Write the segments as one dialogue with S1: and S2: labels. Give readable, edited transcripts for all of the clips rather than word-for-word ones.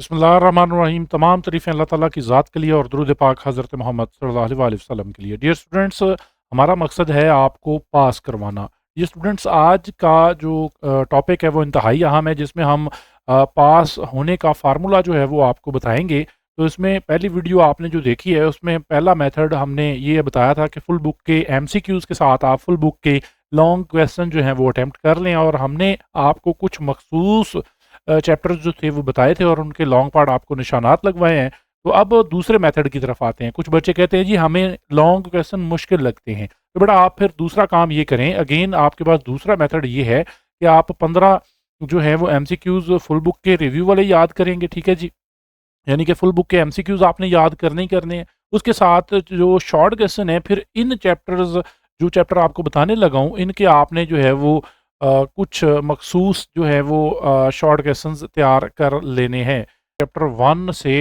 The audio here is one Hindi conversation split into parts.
S1: बिस्मिल्लाहिर्रहमानिर्रहीम। तमाम तारीफ़ें अल्लाह ताला की ज़ात के लिए और दुरूद पाक हज़रत मोहम्मद सल्लल्लाहु अलैहि वसल्लम के लिए। डियर स्टूडेंट्स, हमारा मकसद है आपको पास करवाना। डियर स्टूडेंट्स, आज का जो टॉपिक है वो इंतहाई अहम है, जिसमें हम पास होने का फ़ार्मूला जो है वो आपको बताएँगे। तो इसमें पहली वीडियो आपने जो देखी है उसमें पहला मेथड हमने ये बताया था कि फुल बुक के एमसीक्यूज़ के साथ आप फुल बुक के लॉन्ग क्वेश्चन जो हैं वो अटेम्प्ट कर लें, और हमने आपको कुछ मखसूस चैप्टर्स जो थे वो बताए थे और उनके लॉन्ग पार्ट आपको निशानात लगवाए हैं। तो अब दूसरे मेथड की तरफ आते हैं। कुछ बच्चे कहते हैं जी हमें लॉन्ग क्वेश्चन मुश्किल लगते हैं। तो बेटा आप फिर दूसरा काम ये करें, अगेन आपके पास दूसरा मेथड ये है कि आप 15 जो है वो एमसीक्यूज़ फुल बुक के रिव्यू वाले याद करेंगे, ठीक है जी? यानी कि फुल बुक के एमसीक्यूज़ आपने याद करने ही करने हैं। उसके साथ जो शॉर्ट क्वेश्चन है, फिर इन चैप्टर्स जो चैप्टर आपको बताने लगा हूँ, इनके आपने जो है वो कुछ मखसूस जो है वो शॉर्ट क्वेश्चंस तैयार कर लेने हैं। चैप्टर 1 से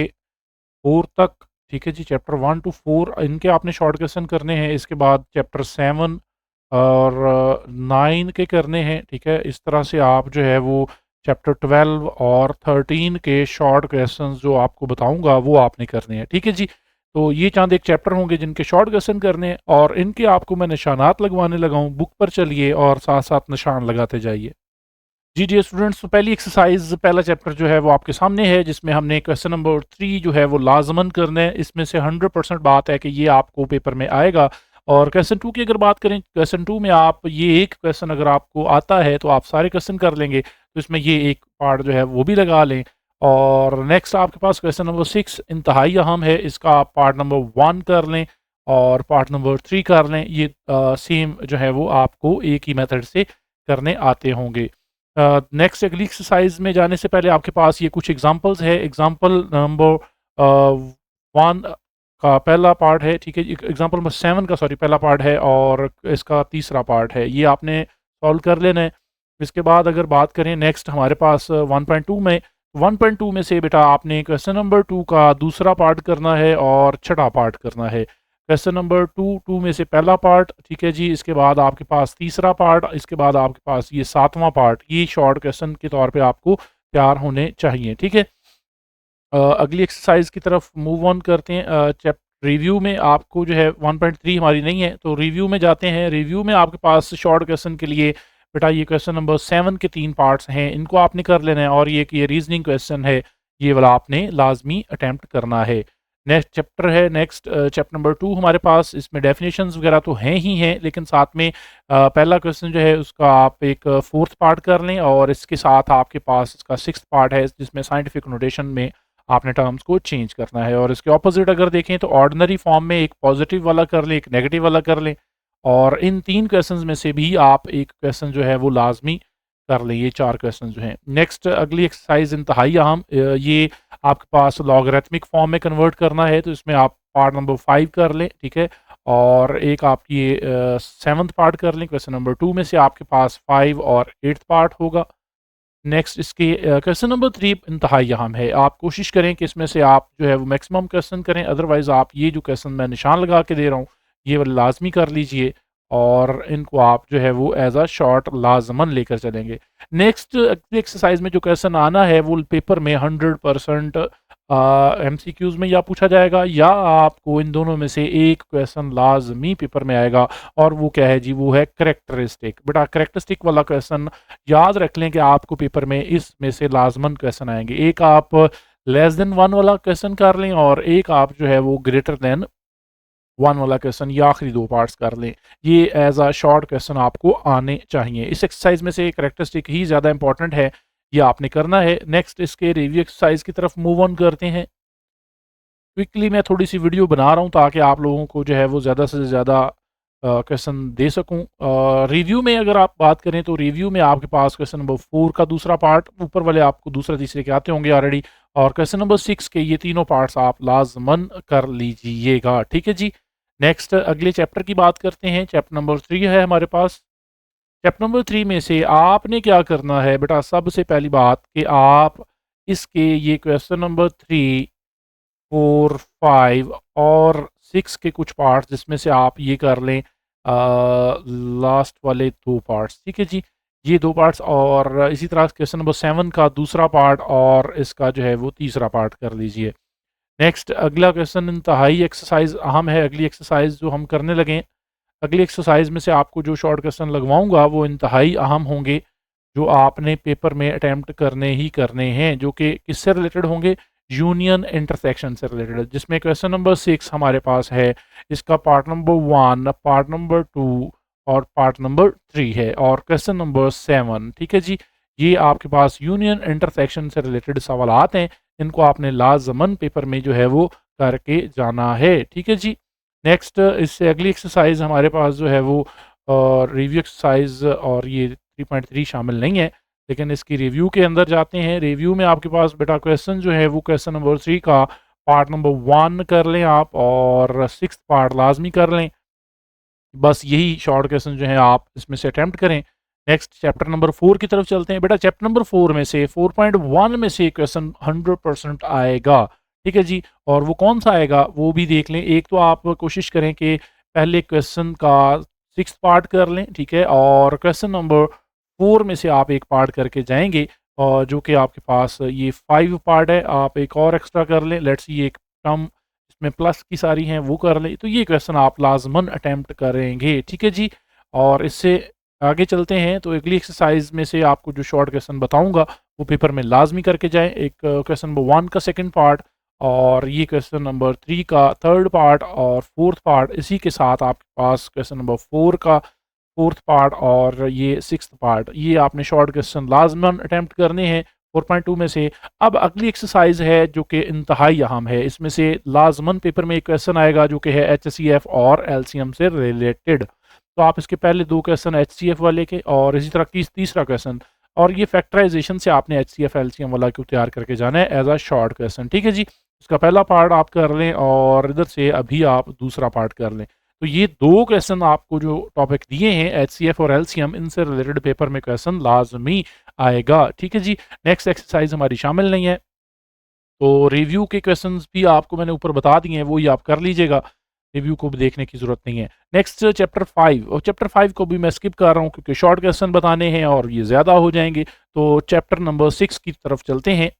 S1: 4 तक, ठीक है जी? चैप्टर 1 टू 4 इनके आपने शॉर्ट क्वेश्चन करने हैं। इसके बाद चैप्टर 7 और 9 के करने हैं, ठीक है? इस तरह से आप जो है वो चैप्टर 12 और 13 के शॉर्ट क्वेश्चंस जो आपको बताऊँगा वो आपने करने हैं, ठीक है जी? तो ये चंद एक चैप्टर होंगे जिनके शॉर्ट क्वेश्चन करने हैं, और इनके आपको मैं निशानात लगवाने लगा हूँ। बुक पर चलिए और साथ-साथ निशान लगाते जाइए। जी, डियर स्टूडेंट्स, तो पहली एक्सरसाइज़, पहला चैप्टर जो है वो आपके सामने है, जिसमें हमने क्वेश्चन नंबर 3 जो है वो लाज़िमन करना है। इसमें से 100% बात है कि ये आपको पेपर में आएगा। और क्वेश्चन 2 की अगर बात करें, क्वेश्चन 2 में आप ये एक क्वेश्चन अगर आपको आता है तो आप सारे क्वेश्चन कर लेंगे, तो इसमें ये एक पार्ट जो है वो भी लगा लें। और नेक्स्ट आपके पास क्वेश्चन नंबर 6 इंतहाई अहम है, इसका आप पार्ट नंबर 1 कर लें और पार्ट नंबर 3 कर लें। ये सेम जो है वो आपको एक ही मेथड से करने आते होंगे। नेक्स्ट अगली एक्सरसाइज में जाने से पहले आपके पास ये कुछ एग्जांपल्स है। एग्जांपल नंबर 1 का पहला पार्ट है, ठीक है? एग्जांपल नंबर 7 का, सॉरी, पहला पार्ट है और इसका तीसरा पार्ट है। ये आपने सॉल्व कर लेना है। इसके बाद अगर बात करें नेक्स्ट हमारे पास 1.2 में, 1.2 में से बेटा आपने क्वेश्चन नंबर 2 का दूसरा पार्ट करना है और छठा पार्ट करना है। क्वेश्चन नंबर 2 में से पहला पार्ट, ठीक है जी? इसके बाद आपके पास तीसरा पार्ट, इसके बाद आपके पास ये 7वां पार्ट, ये शॉर्ट क्वेश्चन के तौर पे आपको तैयार होने चाहिए, ठीक है? अगली एक्सरसाइज की तरफ मूव ऑन करते हैं। रिव्यू में आपको जो है 1.3 हमारी नहीं है, तो रिव्यू में जाते हैं। रिव्यू में आपके पास शॉर्ट क्वेश्चन के लिए बेटा ये क्वेश्चन नंबर 7 के 3 पार्ट्स हैं, इनको आपने कर लेना है, और ये रीजनिंग क्वेश्चन है, ये वाला आपने लाजमी अटेम्प्ट करना है। नेक्स्ट चैप्टर है, नेक्स्ट चैप्टर नंबर 2 हमारे पास, इसमें डेफिनेशंस वगैरह तो हैं ही हैं, लेकिन साथ में पहला क्वेश्चन जो है उसका आप एक फोर्थ पार्ट कर लें, और इसके साथ आपके पास इसका सिक्स्थ पार्ट है, जिसमें साइंटिफिक नोटेशन में आपने टर्म्स को चेंज करना है। और इसके ऑपोजिट अगर देखें तो ऑर्डिनरी फॉर्म में एक पॉजिटिव वाला कर लें, एक नेगेटिव वाला कर लें, और इन 3 क्वेश्चंस में से भी आप एक क्वेश्चन जो है वो लाजमी कर लें। ये 4 क्वेश्चन जो हैं। नेक्स्ट अगली एक्सरसाइज इंतहाई अहम, ये आपके पास लॉगरिथमिक फॉर्म में कन्वर्ट करना है, तो इसमें आप पार्ट नंबर 5 कर लें, ठीक है? और एक आप ये 7th पार्ट कर लें। क्वेश्चन नंबर 2 में से आपके पास 5 और 8th पार्ट होगा। नेक्स्ट इसके क्वेश्चन नंबर 3 इंतहाई अहम है। आप कोशिश करें कि इसमें से आप जो है वो मैक्सिमम क्वेश्चन करें, अदरवाइज़ आप ये जो क्वेश्चन मैं निशान लगा के दे रहा हूँ, ये वाला लाज़मी कर लीजिए, और इनको आप जो है वो एज़ अ शॉर्ट लाज़मन लेकर चलेंगे। नेक्स्ट एक्सरसाइज़ में जो क्वेश्चन आना है वो पेपर में 100% एमसीक्यूज़ में या पूछा जाएगा, या आपको इन दोनों में से एक क्वेश्चन लाज़मी पेपर में आएगा, और वो क्या है जी? वो है कैरेक्टरिस्टिक। बेटा कैरेक्टरिस्टिक वाला क्वेश्चन याद रख लें कि आपको पेपर में इसमें से लाजमन क्वेश्चन आएँगे। एक आप लेस देन 1 वाला क्वेश्चन कर लें, और एक आप जो है वो ग्रेटर देन 1 वाला क्वेश्चन, या आखिरी 2 पार्ट्स कर लें। ये एज़ अ शॉर्ट क्वेश्चन आपको आने चाहिए। इस एक्सरसाइज में से कैरेक्टरिस्टिक ही ज़्यादा इंपॉर्टेंट है, ये आपने करना है। नेक्स्ट इसके रिव्यू एक्सरसाइज की तरफ मूव ऑन करते हैं। क्विकली मैं थोड़ी-सी वीडियो बना रहा हूँ ताकि आप लोगों को जो है वो ज़्यादा से ज़्यादा क्वेश्चन दे सकूँ। रिव्यू में अगर आप बात करें तो रिव्यू में आपके पास क्वेश्चन नंबर 4 का दूसरा पार्ट, ऊपर वाले आपको दूसरा तीसरे के आते होंगे ऑलरेडी, और क्वेश्चन नंबर 6 के ये तीनों पार्ट्स आप लाज़मन कर लीजिएगा, ठीक है जी। नेक्स्ट अगले चैप्टर की बात करते हैं। चैप्टर नंबर 3 है हमारे पास। चैप्टर नंबर 3 में से आपने क्या करना है बेटा? सबसे पहली बात कि आप इसके ये क्वेश्चन नंबर 3, 4, 5 और 6 के कुछ पार्ट्स, जिसमें से आप ये कर लें लास्ट वाले 2 पार्ट्स, ठीक है जी? ये 2 पार्ट्स, और इसी तरह क्वेश्चन नंबर 7 का दूसरा पार्ट और इसका जो है वो तीसरा पार्ट कर लीजिए। नेक्स्ट अगला क्वेश्चन इंतहाई एक्सरसाइज़ अहम है, अगली एक्सरसाइज़ जो हम करने लगे हैं। अगली एक्सरसाइज़ में से आपको जो शॉर्ट क्वेश्चन लगवाऊँगा वो इंतहाई अहम होंगे, जो आपने पेपर में अटेम्प्ट करने ही करने हैं, जो कि किससे रिलेटेड होंगे? यूनियन इंटरसेक्शन से रिलेटेड, जिसमें क्वेश्चन नंबर 6 हमारे पास है, इसका पार्ट नंबर 1, पार्ट नंबर 2 और पार्ट नंबर 3 है, और क्वेश्चन नंबर 7, ठीक है जी। ये आपके पास यूनियन इंटरसेक्शन से रिलेटेड सवालात हैं, इनको आपने लाज़मन पेपर में जो है वो करके जाना है, ठीक है जी। नेक्स्ट इससे अगली एक्सरसाइज़ हमारे पास जो है वो रिव्यू एक्सरसाइज़, और ये 3.3 शामिल नहीं है, लेकिन इसकी रिव्यू के अंदर जाते हैं। रिव्यू में आपके पास बेटा क्वेश्चन जो है वो क्वेश्चन नंबर 3 का पार्ट नंबर 1 कर लें आप, और 6th पार्ट लाज़मी कर लें। बस यही शॉर्ट क्वेश्चन जो हैं आप इसमें से अटेम्प्ट करें। नेक्स्ट चैप्टर नंबर 4 की तरफ चलते हैं। बेटा चैप्टर नंबर 4 में से 4.1 में से क्वेश्चन 100% आएगा, ठीक है जी। और वो कौन-सा आएगा वो भी देख लें। एक तो आप कोशिश करें कि पहले क्वेश्चन का 6th पार्ट कर लें, ठीक है, और क्वेश्चन नंबर 4 में से आप 1 पार्ट करके जाएँगे, और जो कि आपके पास ये 5 पार्ट है, आप एक और एक्स्ट्रा कर लें। लेट्स ये एक टर्म इसमें प्लस की सारी हैं वो कर लें, तो ये क्वेश्चन आप लाज़मन अटेम्प्ट करेंगे, ठीक है जी। और इससे आगे चलते हैं, तो अगली एक्सरसाइज में से आपको जो शॉर्ट क्वेश्चन बताऊंगा वो पेपर में लाजमी करके जाएं। एक क्वेश्चन नंबर 1 का सेकंड पार्ट, और ये क्वेश्चन नंबर 3 का थर्ड पार्ट और फोर्थ पार्ट, इसी के साथ आपके पास क्वेश्चन नंबर 4 का फोर्थ पार्ट और ये सिक्स्थ पार्ट, ये आपने शॉर्ट क्वेश्चन लाजमन अटेम्प्ट करने हैं 4.2 में से। अब अगली एक्सरसाइज है जो कि इंतहाई अहम है, इसमें से लाजमन पेपर में एक क्वेश्चन आएगा जो कि है HCF और LCM से रिलेटेड। तो आप इसके पहले 2 क्वेश्चन HCF वाले के, और इसी तरह की तीसरा क्वेश्चन, और ये फैक्टराइजेशन से आपने HCF LCM वाला क्यों तैयार करके जाना है एज अ शॉर्ट क्वेश्चन, ठीक है जी। इसका पहला पार्ट आप कर लें, और इधर से अभी आप दूसरा पार्ट कर लें। तो ये 2 क्वेश्चन आपको जो टॉपिक दिए हैं HCF और LCM, इनसे रिलेटेड पेपर में क्वेश्चन लाज़मी आएगा, ठीक है जी। नेक्स्ट एक्सरसाइज हमारी शामिल नहीं है, तो रिव्यू के क्वेश्चंस भी आपको मैंने ऊपर बता दिए हैं, वो ही आप कर लीजिएगा, रिव्यू को भी देखने की ज़रूरत नहीं है। नेक्स्ट चैप्टर 5, और चैप्टर 5 को भी मैं स्किप कर रहा हूँ क्योंकि शॉर्ट क्वेश्चन बताने हैं और ये ज़्यादा हो जाएँगे, तो चैप्टर नंबर 6 की तरफ चलते हैं।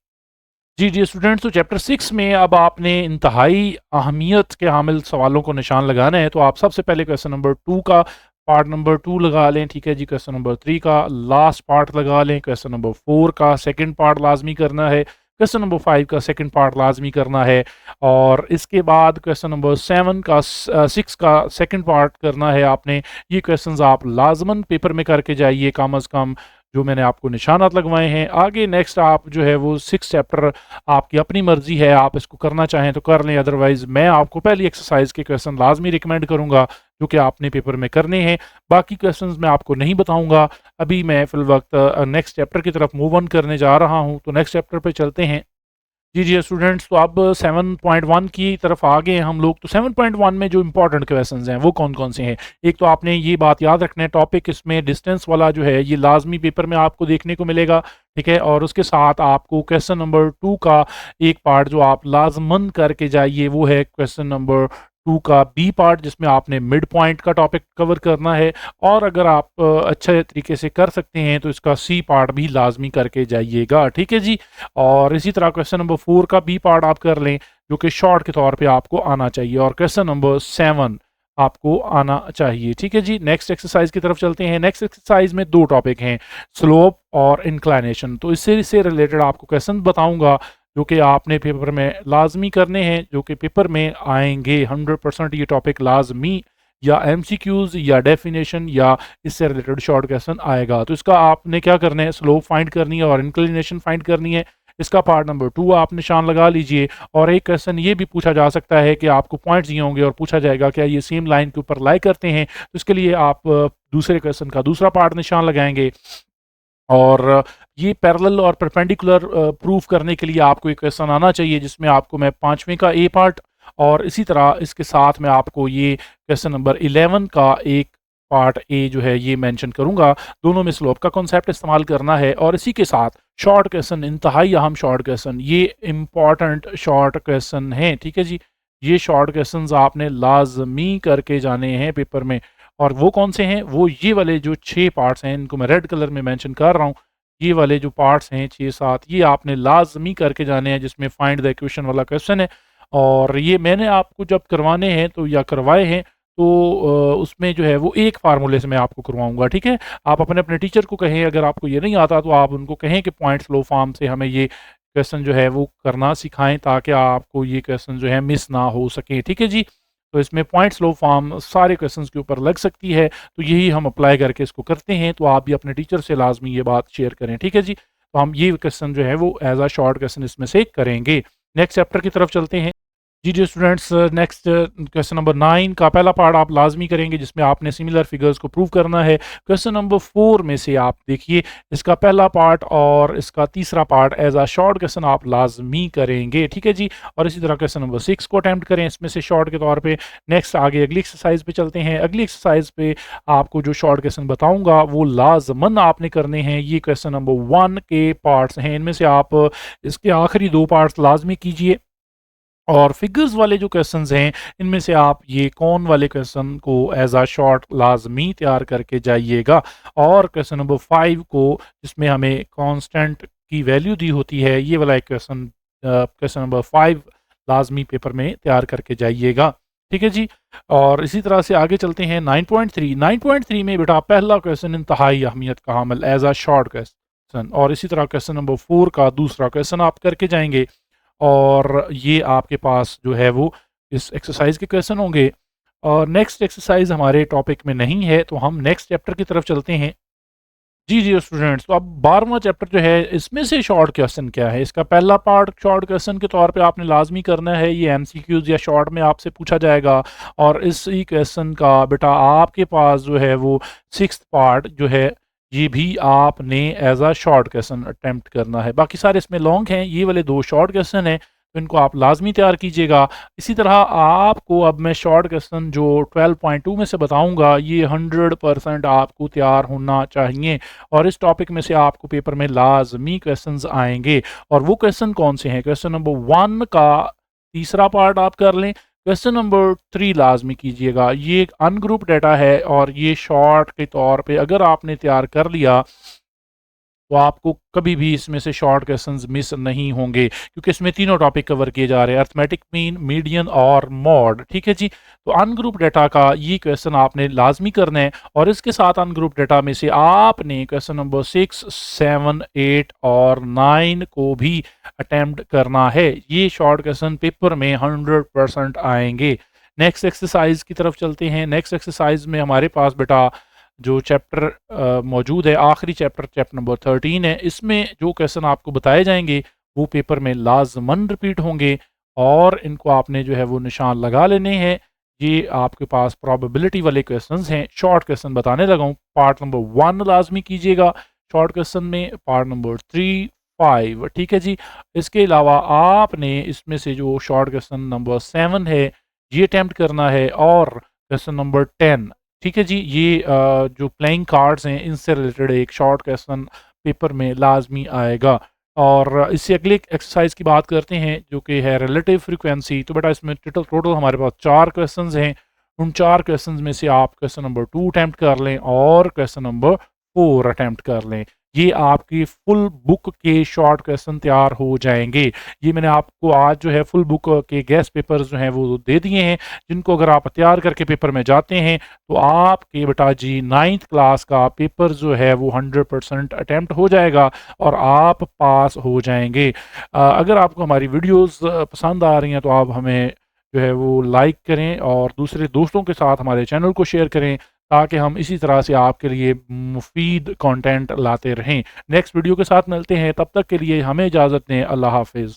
S1: जी, जी स्टूडेंट्स, तो चैप्टर 6 में अब आपने इंतहाई अहमियत के हामिल सवालों को निशान लगाना है, तो आप सबसे पहले क्वेश्चन नंबर 2 का पार्ट नंबर 2 लगा लें, ठीक है जी। क्वेश्चन नंबर 3 का लास्ट पार्ट लगा लें, क्वेश्चन नंबर 4 का सेकंड पार्ट लाज़मी करना है, क्वेश्चन नंबर 5 का सेकंड पार्ट लाज़मी करना है, और इसके बाद क्वेश्चन नंबर 7 का 6 का सेकंड पार्ट करना है आपने। ये क्वेश्चंस आप लाज़मन पेपर में करके जाइए कम अज़ कम, जो मैंने आपको निशानात लगवाए हैं। आगे नेक्स्ट आप जो है वो 6 चैप्टर आपकी अपनी मर्ज़ी है, आप इसको करना चाहें तो कर लें, अदरवाइज़ मैं आपको पहली एक्सरसाइज के क्वेश्चन लाज़मी रिकमेंड करूँगा जो कि आपने पेपर में करने हैं। बाकी क्वेश्चंस मैं आपको नहीं बताऊँगा। अभी मैं फ़िलवक़्त नेक्स्ट चैप्टर की तरफ मूव ऑन करने जा रहा हूँ, तो नेक्स्ट चैप्टर पे चलते हैं। जी, जी स्टूडेंट्स, तो अब 7.1 की तरफ आ गए हैं हम लोग। तो 7.1 में जो इम्पोर्टेंट क्वेश्चंस हैं वो कौन-कौन से हैं? एक तो आपने ये बात याद रखना है, टॉपिक इसमें डिस्टेंस वाला जो है ये लाज़मी पेपर में आपको देखने को मिलेगा, ठीक है? और उसके साथ आपको क्वेश्चन नंबर 2 का एक पार्ट जो आप लाज़मन करके जाइए वो है क्वेश्चन नंबर 2 का बी पार्ट, जिसमें आपने मिड पॉइंट का टॉपिक कवर करना है, और अगर आप अच्छे तरीके से कर सकते हैं तो इसका सी पार्ट भी लाज़मी करके जाइएगा, ठीक है जी। और इसी तरह क्वेश्चन नंबर 4 का बी पार्ट आप कर लें, जो कि शॉर्ट के तौर पे आपको आना चाहिए, और क्वेश्चन नंबर 7 आपको आना चाहिए, ठीक है जी। नेक्स्ट एक्सरसाइज की तरफ चलते हैं। नेक्स्ट एक्सरसाइज में 2 टॉपिक हैं, स्लोप और इंक्लाइनेशन। तो इससे रिलेटेड आपको क्वेश्चन बताऊंगा जो कि आपने पेपर में लाजमी करने हैं, जो कि पेपर में आएंगे 100%। ये टॉपिक लाजमी या MCQs या डेफिनेशन या इससे रिलेटेड शॉर्ट क्वेश्चन आएगा। तो इसका आपने क्या करना है, स्लोप फाइंड करनी है और इंक्लिनेशन फाइंड करनी है। इसका पार्ट नंबर 2 आप निशान लगा लीजिए। और एक क्वेश्चन ये भी पूछा जा सकता है कि आपको पॉइंट्स दिए होंगे और पूछा जाएगा क्या ये सेम लाइन के ऊपर लाई करते हैं, तो इसके लिए आप दूसरे क्वेश्चन का दूसरा पार्ट निशान लगाएंगे। और ये पैरेलल और परपेंडिकुलर प्रूफ करने के लिए आपको एक क्वेश्चन आना चाहिए, जिसमें आपको मैं 5वें का ए पार्ट, और इसी तरह इसके साथ में आपको ये क्वेश्चन नंबर 11 का एक पार्ट ए जो है ये मेंशन करूंगा। दोनों में स्लोप का कॉन्सेप्ट इस्तेमाल करना है, और इसी के साथ शॉर्ट क्वेश्चन, इंतहाई अहम शॉर्ट क्वेश्चन, ये इंपॉर्टेंट शॉर्ट क्वेश्चन हैं, ठीक है जी। ये शॉर्ट क्वेश्चन आपने लाजमी करके जाने हैं पेपर में। और वो कौन से हैं, वो ये वाले जो 6 पार्ट्स हैं, इनको मैं रेड कलर में मेंशन कर रहा हूँ। ये वाले जो पार्ट्स हैं 6-7, ये आपने लाज़मी करके जाने हैं, जिसमें फाइंड द इक्वेशन वाला क्वेश्चन है। और ये मैंने आपको जब करवाने हैं तो या करवाए हैं तो उसमें जो है वो एक फ़ार्मूले से मैं आपको करवाऊँगा, ठीक है? आप अपने-अपने टीचर को कहें, अगर आपको ये नहीं आता तो आप उनको कहें कि पॉइंट स्लो फॉर्म से हमें ये क्वेश्चन जो है वो करना सिखाएँ, ताकि आपको ये क्वेश्चन जो है मिस ना हो सके, ठीक है जी? तो इसमें पॉइंट स्लो फॉर्म सारे क्वेश्चंस के ऊपर लग सकती है, तो यही हम अप्लाई करके इसको करते हैं। तो आप भी अपने टीचर से लाज़मी ये बात शेयर करें, ठीक है जी? तो हम ये क्वेश्चन जो है वो एज़ अ शॉर्ट क्वेश्चन इसमें से करेंगे। नेक्स्ट चैप्टर की तरफ चलते हैं। जी, dear students, next question number 9 का पहला पार्ट आप लाज़मी करेंगे, जिसमें आपने सिमिलर फिगर्स को प्रूव करना है। क्वेश्चन नंबर 4 में से आप देखिए, इसका पहला पार्ट और इसका तीसरा part as a short question आप लाज़मी करेंगे, ठीक है जी? और इसी तरह क्वेश्चन नंबर 6 को अटेम्प्ट करें इसमें से शॉर्ट के तौर पे। नेक्स्ट आगे अगली एक्सरसाइज पे चलते हैं। अगली एक्सरसाइज पे आपको जो शॉर्ट क्वेश्चन बताऊँगा वो लाज़मन आपने करने हैं। ये क्वेश्चन नंबर 1 के पार्ट्स हैं, इनमें से आप इसके आखिरी 2 पार्ट्स लाज़मी कीजिए। और फिगर्स वाले जो क्वेश्चंस हैं, इनमें से आप ये कौन वाले क्वेश्चन को एज़ अ शॉर्ट लाज़मी तैयार करके जाइएगा। और क्वेश्चन नंबर 5 को, जिसमें हमें कांस्टेंट की वैल्यू दी होती है, ये वाला एक क्वेश्चन क्वेश्चन नंबर 5 लाज़मी पेपर में तैयार करके जाइएगा। ठीक है जी? और इसी तरह से आगे चलते हैं 9.3। 9.3 में बेटा पहला क्वेश्चन इंतहाई अहमियत का हामिल एज़ अ शॉर्ट क्वेश्चन, और इसी तरह क्वेश्चन नंबर 4 का दूसरा क्वेश्चन आप करके जाएँगे। और ये आपके पास जो है वो इस एक्सरसाइज के क्वेश्चन होंगे। और नेक्स्ट एक्सरसाइज हमारे टॉपिक में नहीं है, तो हम नेक्स्ट चैप्टर की तरफ चलते हैं। जी, जी स्टूडेंट्स, तो अब 12वां चैप्टर जो है, इसमें से शॉर्ट क्वेश्चन क्या है? इसका पहला पार्ट शॉर्ट क्वेश्चन के तौर पे आपने लाज़मी करना है, ये एमसीक्यूज़ या शॉर्ट में आपसे पूछा जाएगा। और इसी क्वेश्चन का बेटा आपके पास जो है वो 6th पार्ट जो है, ये भी आपने as a short question attempt करना है। बाकी सारे इसमें लॉन्ग हैं, ये वाले 2 शॉर्ट क्वेश्चन हैं, तो इनको आप लाज़मी तैयार कीजिएगा। इसी तरह आपको अब मैं शॉर्ट क्वेश्चन जो 12.2 में से बताऊँगा, ये 100% आपको तैयार होना चाहिए। और इस टॉपिक में से आपको पेपर में लाज़मी क्वेश्चंस आएँगे। और वो क्वेश्चन कौन से हैं? क्वेश्चन नंबर 1 का तीसरा पार्ट आप कर लें। क्वेश्चन नंबर 3 लाज़मी कीजिएगा। ये एक अनग्रुप डाटा है, और ये शॉर्ट के तौर पे अगर आपने तैयार कर लिया, तो आपको कभी भी इसमें से शॉर्ट क्वेश्चंस मिस नहीं होंगे, क्योंकि इसमें तीनों टॉपिक कवर किए जा रहे हैं, अरिथमेटिक मीन, मीडियन और मॉड। ठीक है जी? तो अनग्रुप डाटा का ये क्वेश्चन आपने लाजमी करना है। और इसके साथ अनग्रुप डाटा में से आपने क्वेश्चन नंबर 6, 7, 8 और 9 को भी अटेम्प्ट करना है। ये शॉर्ट क्वेश्चन पेपर में 100% आएंगे। नेक्स्ट एक्सरसाइज की तरफ चलते हैं। नेक्स्ट एक्सरसाइज में हमारे पास बेटा जो चैप्टर मौजूद है, आखिरी चैप्टर, चैप्टर नंबर 13 है। इसमें जो क्वेश्चन आपको बताए जाएंगे वो पेपर में लाजमन रिपीट होंगे, और इनको आपने जो है वो निशान लगा लेने हैं। ये आपके पास प्रोबेबिलिटी वाले क्वेश्चंस हैं। शॉर्ट क्वेश्चन बताने लगा हूँ। पार्ट नंबर 1 लाजमी कीजिएगा शॉर्ट क्वेश्चन में, पार्ट नंबर 3, 5। ठीक है जी? इसके अलावा आपने इसमें से जो शॉर्ट क्वेश्चन नंबर 7 है, ये अटेम्प्ट करना है। और क्वेश्चन नंबर 10, ठीक है जी, ये जो प्लेइंग कार्ड्स हैं, इनसे रिलेटेड एक शॉर्ट क्वेश्चन पेपर में लाजमी आएगा। और इससे अगले एक्सरसाइज की बात करते हैं, जो कि है रिलेटिव फ्रीक्वेंसी। तो बेटा इसमें टोटल हमारे पास 4 क्वेश्चंस हैं। उन 4 क्वेश्चंस में से आप क्वेश्चन नंबर 2 अटेम्प्ट कर लें, और क्वेश्चन नंबर 4 अटेम्प्ट कर लें। ये आपकी फुल बुक के शॉर्ट क्वेश्चन तैयार हो जाएंगे। ये मैंने आपको आज जो है फुल बुक के गेस्ट पेपर्स जो हैं वो दे दिए हैं, जिनको अगर आप तैयार करके पेपर में जाते हैं, तो आपके बेटा जी 9th क्लास का पेपर जो है वो 100% अटेम्प्ट हो जाएगा, और आप पास हो जाएंगे। अगर आपको हमारी वीडियोस पसंद आ रही हैं, तो आप हमें जो है वो लाइक करें, और दूसरे दोस्तों के साथ हमारे चैनल को शेयर करें, ताकि हम इसी तरह से आपके लिए मुफीद कंटेंट लाते रहें। नेक्स्ट वीडियो के साथ मिलते हैं, तब तक के लिए हमें इजाज़त दें। अल्लाह हाफ़िज़।